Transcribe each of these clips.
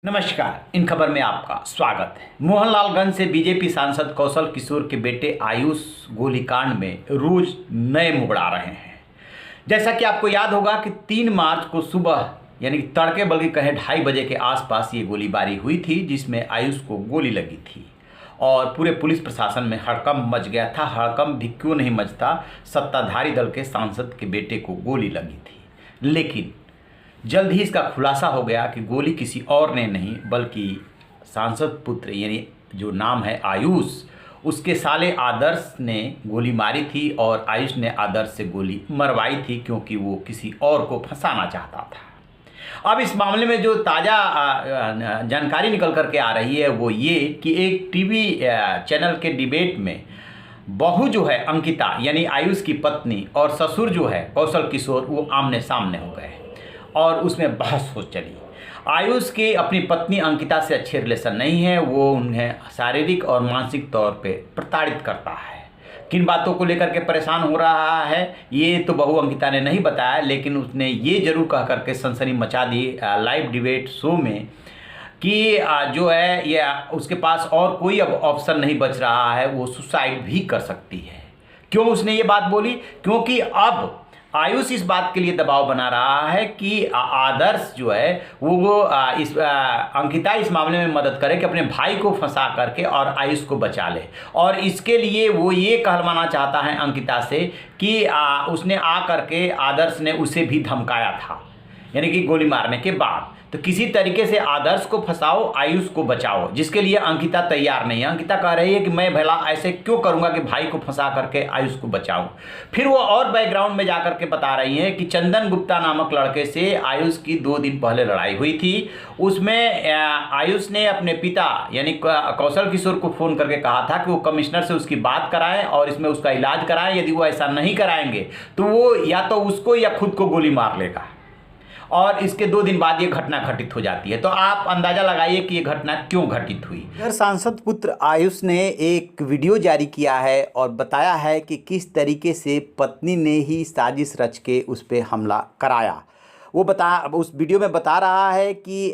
नमस्कार, इन खबर में आपका स्वागत है। मोहनलालगंज से बीजेपी सांसद कौशल किशोर के बेटे आयुष गोलीकांड में रोज नए मुड़ आ रहे हैं। जैसा कि आपको याद होगा कि 3 मार्च को सुबह यानी कि तड़के बल्कि कहें 2:30 बजे के आसपास ये गोलीबारी हुई थी, जिसमें आयुष को गोली लगी थी और पूरे पुलिस प्रशासन में हड़कंप मच गया था। हड़कंप भी क्यों नहीं मचता, सत्ताधारी दल के सांसद के बेटे को गोली लगी थी। लेकिन जल्द ही इसका खुलासा हो गया कि गोली किसी और ने नहीं बल्कि सांसद पुत्र यानी जो नाम है आयुष, उसके साले आदर्श ने गोली मारी थी और आयुष ने आदर्श से गोली मरवाई थी क्योंकि वो किसी और को फंसाना चाहता था। अब इस मामले में जो ताज़ा जानकारी निकल करके आ रही है वो ये कि एक टीवी चैनल के डिबेट में बहू जो है अंकिता यानी आयुष की पत्नी और ससुर जो है कौशल किशोर वो आमने सामने हो गए और उसमें बहस हो चली। आयुष के अपनी पत्नी अंकिता से अच्छे रिलेशन नहीं है, वो उन्हें शारीरिक और मानसिक तौर पे प्रताड़ित करता है। किन बातों को लेकर के परेशान हो रहा है ये तो बहू अंकिता ने नहीं बताया, लेकिन उसने ये जरूर कह करके सनसनी मचा दी लाइव डिबेट शो में कि जो है ये उसके पास और कोई अब ऑप्शन नहीं बच रहा है, वो सुसाइड भी कर सकती है। क्यों उसने ये बात बोली? क्योंकि अब आयुष इस बात के लिए दबाव बना रहा है कि आदर्श जो है वो अंकिता इस मामले में मदद करे कि अपने भाई को फंसा करके और आयुष को बचा ले। और इसके लिए वो ये कहलवाना चाहता है अंकिता से कि उसने आ करके आदर्श ने उसे भी धमकाया था, यानी कि गोली मारने के बाद। तो किसी तरीके से आदर्श को फंसाओ, आयुष को बचाओ, जिसके लिए अंकिता तैयार नहीं है। अंकिता कह रही है कि मैं भला ऐसे क्यों करूंगा कि भाई को फंसा करके आयुष को बचाऊं। फिर वो और बैकग्राउंड में जाकर के बता रही हैं कि चंदन गुप्ता नामक लड़के से आयुष की 2 दिन पहले लड़ाई हुई थी। उसमें आयुष ने अपने पिता यानी कौशल किशोर को फ़ोन करके कहा था कि वो कमिश्नर से उसकी बात कराएं और इसमें उसका इलाज कराएं। यदि वो ऐसा नहीं कराएंगे तो वो या तो उसको या खुद को गोली मार लेगा। और इसके 2 दिन बाद ये घटना घटित हो जाती है। तो आप अंदाजा लगाइए कि ये घटना क्यों घटित हुई। इधर सांसद पुत्र आयुष ने एक वीडियो जारी किया है और बताया है कि किस तरीके से पत्नी ने ही साजिश रच के उस पर हमला कराया। वो उस वीडियो में बता रहा है कि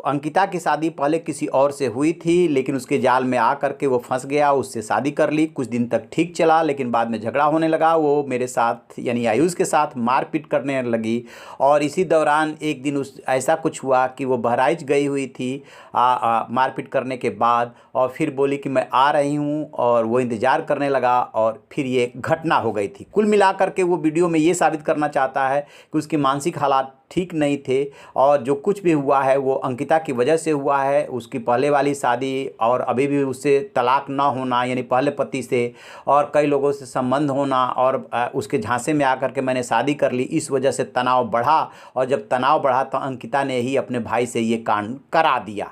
अंकिता की शादी पहले किसी और से हुई थी, लेकिन उसके जाल में आ करके वो फंस गया, उससे शादी कर ली। कुछ दिन तक ठीक चला, लेकिन बाद में झगड़ा होने लगा। वो मेरे साथ यानी आयुष के साथ मारपीट करने लगी और इसी दौरान एक दिन ऐसा कुछ हुआ कि वो बहराइच गई हुई थी मारपीट करने के बाद, और फिर बोली कि मैं आ रही हूँ, और वो इंतज़ार करने लगा और फिर ये घटना हो गई थी। कुल मिला करके वो वीडियो में ये साबित करना चाहता है कि उसके मानसिक हालात ठीक नहीं थे और जो कुछ भी हुआ है वो अंकिता की वजह से हुआ है। उसकी पहले वाली शादी और अभी भी उससे तलाक ना होना यानी पहले पति से और कई लोगों से संबंध होना और उसके झांसे में आकर के मैंने शादी कर ली, इस वजह से तनाव बढ़ा, और जब तनाव बढ़ा तो अंकिता ने ही अपने भाई से ये कांड करा दिया।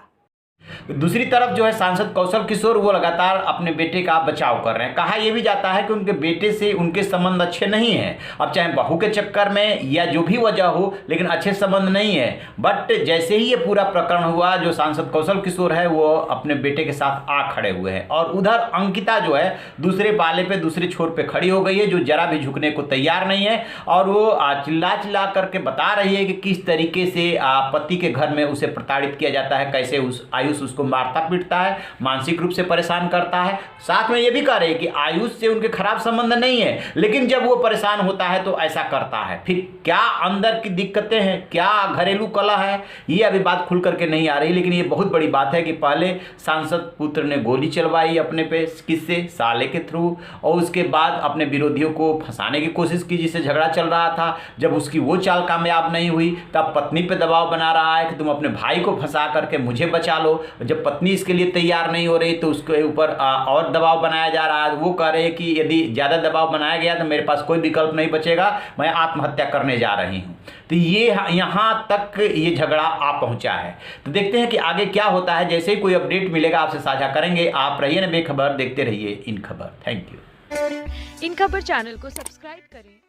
दूसरी तरफ जो है सांसद कौशल किशोर वो लगातार अपने बेटे का बचाव कर रहे हैं। कहा यह भी जाता है कि उनके बेटे से उनके संबंध अच्छे नहीं हैं, अब चाहे बहू के चक्कर में या जो भी वजह हो, लेकिन अच्छे संबंध नहीं है। बट जैसे ही ये पूरा प्रकरण हुआ, जो सांसद कौशल किशोर है वो अपने बेटे के साथ आ खड़े हुए हैं और उधर अंकिता जो है दूसरे पाले पे दूसरे छोर पे खड़ी हो गई है, जो जरा भी झुकने को तैयार नहीं है। और वो चिल्ला चिल्ला करके बता रही है कि किस तरीके से पति के घर में उसे प्रताड़ित किया जाता है, कैसे उस आयुष उसको मारता पीटता है, मानसिक रूप से परेशान करता है। साथ में ये भी कह रहे हैं कि आयुष से उनके खराब संबंध नहीं है, लेकिन जब वो परेशान होता है तो ऐसा करता है। फिर क्या अंदर की दिक्कतें हैं, क्या घरेलू कलह है, ये अभी बात खुल करके नहीं आ रही। लेकिन ये बहुत बड़ी बात है कि पहले सांसद पुत्र ने गोली चलवाई अपने पे, किससे, साले के थ्रू, और उसके बाद अपने विरोधियों को फंसाने की कोशिश की जिससे झगड़ा चल रहा था। जब उसकी वो चाल कामयाब नहीं हुई तब पत्नी पे दबाव बना रहा है कि तुम अपने भाई को फंसा करके मुझे बचा लो। जब पत्नी इसके लिए तैयार नहीं हो रही तो उसके ऊपर और दबाव बनाया जा रहा है। वो कह रहे हैं कि यदि ज़्यादा दबाव बनाया गया तो मेरे पास कोई विकल्प नहीं बचेगा, मैं आत्महत्या करने जा रही हूँ। तो ये यहाँ तक ये झगड़ा आ पहुँचा है। तो देखते हैं कि आगे क्या होता है। जैसे ही कोई अपडेट मिलेगा आपसे साझा करेंगे। आप रहिए ना बेखबर, देखते रहिए इन खबर। Thank you. इन खबर चैनल को सब्सक्राइब करें।